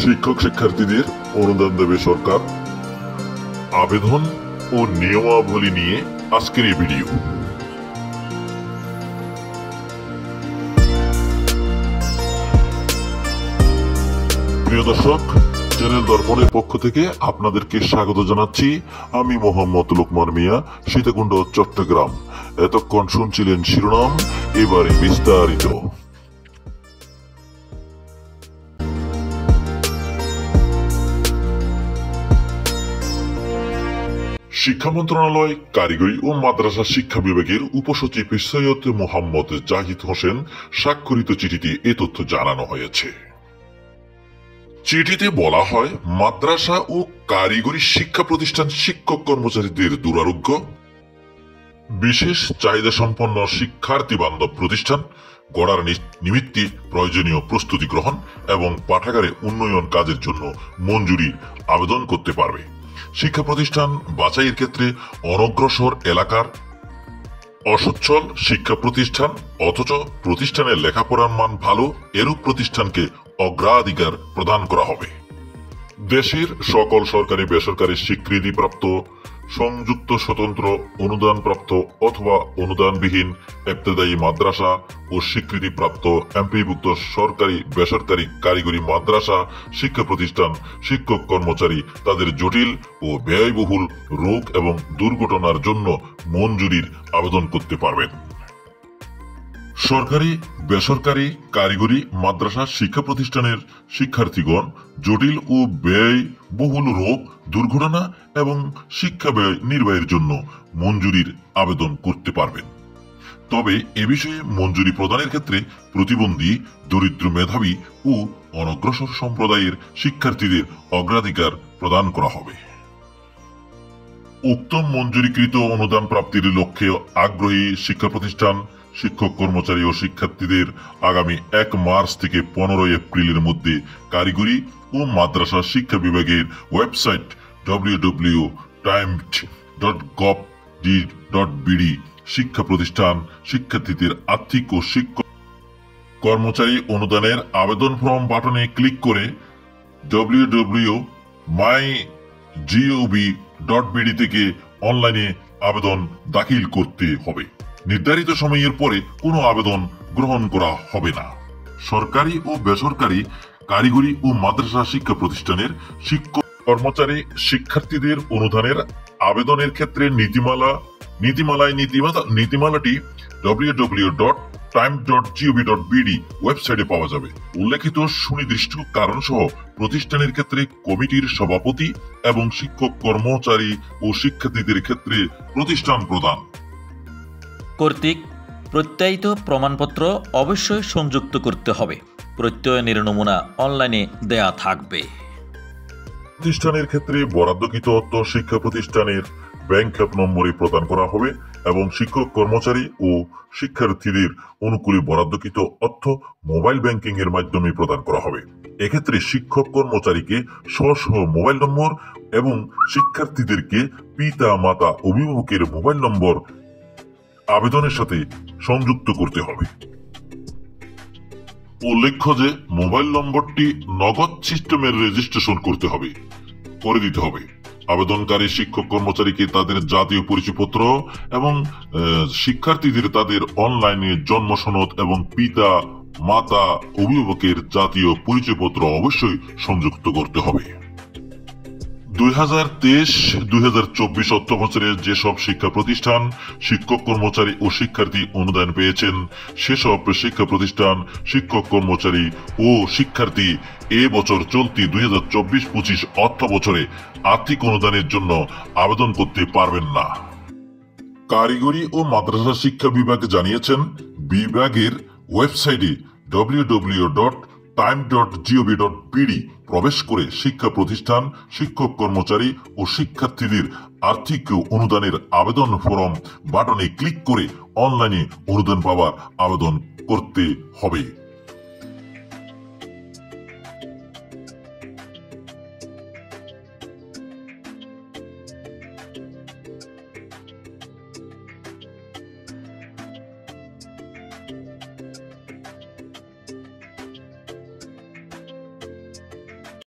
শিক্ষক শিক্ষার্থীদের অনুদান দেবে সরকার, আবেদন ও নিয়মাবলী নিয়ে আজকের এই ভিডিও। প্রিয় দর্শক, চ্যানেল দর্পণের পক্ষ থেকে আপনাদেরকে স্বাগত জানাচ্ছি। আমি মোহাম্মদ লোকমান মিয়া, সীতাকুণ্ড, চট্টগ্রাম। এতক্ষণ শুনছিলেন শিরোনাম, এবারে বিস্তারিত। শিক্ষা মন্ত্রণালয় কারিগরি ও মাদ্রাসা শিক্ষা বিভাগের উপসচিব সৈয়দ মোহাম্মদ জাহিদ হোসেন স্বাক্ষরিত চিঠিতে এ তথ্য জানানো হয়েছে। চিঠিতে বলা হয়, মাদ্রাসা ও কারিগরি শিক্ষা প্রতিষ্ঠান শিক্ষক কর্মচারীদের দুরারোগ্য, বিশেষ চাহিদা সম্পন্ন শিক্ষার্থী বান্ধব প্রতিষ্ঠান গড়ার নিমিত্তে প্রয়োজনীয় প্রস্তুতি গ্রহণ এবং পাঠাগারে উন্নয়ন কাজের জন্য মঞ্জুরির আবেদন করতে পারবে। শিক্ষা প্রতিষ্ঠান বাছাইয়ের ক্ষেত্রে অনগ্রসর এলাকার অসচ্ছল শিক্ষা প্রতিষ্ঠান অথচ প্রতিষ্ঠানের লেখাপড়ার মান ভালো এরূপ প্রতিষ্ঠানকে অগ্রাধিকার প্রদান করা হবে। দেশের সকল সরকারি বেসরকারি স্বীকৃতিপ্রাপ্ত, সংযুক্ত স্বতন্ত্র অনুদানপ্রাপ্ত অথবা অনুদানবিহীন ইবতেদায়ী মাদ্রাসা ও স্বীকৃতিপ্রাপ্ত এমপিভুক্ত সরকারি বেসরকারি কারিগরি মাদ্রাসা শিক্ষা প্রতিষ্ঠান শিক্ষক কর্মচারী তাদের জটিল ও ব্যয়বহুল রোগ এবং দুর্ঘটনার জন্য মঞ্জুরির আবেদন করতে পারবেন। সরকারি বেসরকারি কারিগরি মাদ্রাসা শিক্ষা প্রতিষ্ঠানের শিক্ষার্থীগণ জটিল ও ব্যয়বহুল রোগ দুর্ঘটনা এবং শিক্ষা ব্যয় নির্বাহের জন্য মঞ্জুরির আবেদন করতে পারবেন। তবে এ বিষয়ে মঞ্জুরি প্রদানের ক্ষেত্রে প্রতিবন্ধী, দরিদ্র, মেধাবী ও অনগ্রসর সম্প্রদায়ের শিক্ষার্থীদের অগ্রাধিকার প্রদান করা হবে। উক্ত মঞ্জুরিকৃত অনুদান প্রাপ্তির লক্ষ্যে আগ্রহী শিক্ষা প্রতিষ্ঠান শিক্ষক কর্মচারী ও শিক্ষার্থীদের আগামী 1 মার্চ থেকে 15 এপ্রিলের মধ্যে কারিগরি ও মাদ্রাসা শিক্ষা বিভাগের ওয়েবসাইট www.timed.gov.bd শিক্ষা প্রতিষ্ঠান শিক্ষার্থীদের আর্থিক ও শিক্ষক কর্মচারী অনুদানের আবেদন ফর্ম বাটনে ক্লিক করে www.mygov.bd থেকে অনলাইনে আবেদন দাখিল করতে হবে। নির্ধারিত সময়ের পরে কোনো আবেদন গ্রহণ করা হবে না। সরকারি ও বেসরকারি কারিগরি ও মাদ্রাসা শিক্ষা প্রতিষ্ঠানের শিক্ষক কর্মচারী শিক্ষার্থীদের অনুদানের আবেদনের ক্ষেত্রে নীতিমালাটি www.time.gov.bd ওয়েবসাইটে পাওয়া যাবে। উল্লেখিত সুনির্দিষ্ট কারণ সহ প্রতিষ্ঠানের ক্ষেত্রে কমিটির সভাপতি এবং শিক্ষক কর্মচারী ও শিক্ষার্থীদের ক্ষেত্রে প্রতিষ্ঠান প্রদান কর্তৃক প্রত্যায়িত প্রমাণপত্র অবশ্যই সংযুক্ত করতে হবে। প্রত্যয়নের নমুনা অনলাইনে দেয়া থাকবে। প্রতিষ্ঠানের ক্ষেত্রে বরাদ্দকৃত অর্থ শিক্ষা প্রতিষ্ঠানের ব্যাংক অ্যাপ নম্বরে প্রদান করা হবে এবং শিক্ষক কর্মচারী ও শিক্ষার্থীদের অনুকূলে বরাদ্দকৃত অর্থ মোবাইল ব্যাংকিং এর মাধ্যমে প্রদান করা হবে। এক্ষেত্রে শিক্ষক কর্মচারীকে স্ব মোবাইল নম্বর এবং শিক্ষার্থীদেরকে পিতা মাতা অভিভাবকের মোবাইল নম্বর আবেদনের সাথে সংযুক্ত করতে হবে। উল্লেখ্য যে মোবাইল নম্বরটি নগদ সিস্টেমের রেজিস্ট্রেশন করে দিতে হবে। আবেদনকারী শিক্ষক কর্মচারীকে তাদের জাতীয় পরিচয়পত্র এবং শিক্ষার্থীদের তাদের অনলাইনে জন্ম সনদ এবং পিতা মাতা অভিভাবকের জাতীয় পরিচয়পত্র অবশ্যই সংযুক্ত করতে হবে। 2023-2024 অর্থ বছরের যেসব শিক্ষা প্রতিষ্ঠান শিক্ষক কর্মচারী ও শিক্ষার্থী অনুদান পেয়েছেন সেসব শিক্ষা প্রতিষ্ঠান শিক্ষক কর্মচারী ও শিক্ষার্থী এ বছর চলতি 2024-25 অর্থ বছরে আর্থিক অনুদানের জন্য আবেদন করতে পারবেন না। কারিগরি ও মাদ্রাসা শিক্ষা বিভাগ জানিয়েছেন, বিভাগের ওয়েবসাইটে www.time.gov.bd প্রবেশ করে শিক্ষা প্রতিষ্ঠান শিক্ষক কর্মচারী ও শিক্ষার্থীদের আর্থিক অনুদানের আবেদন ফর্ম বাটনে ক্লিক করে অনলাইনে অনুদান পাওয়ার আবেদন করতে হবে।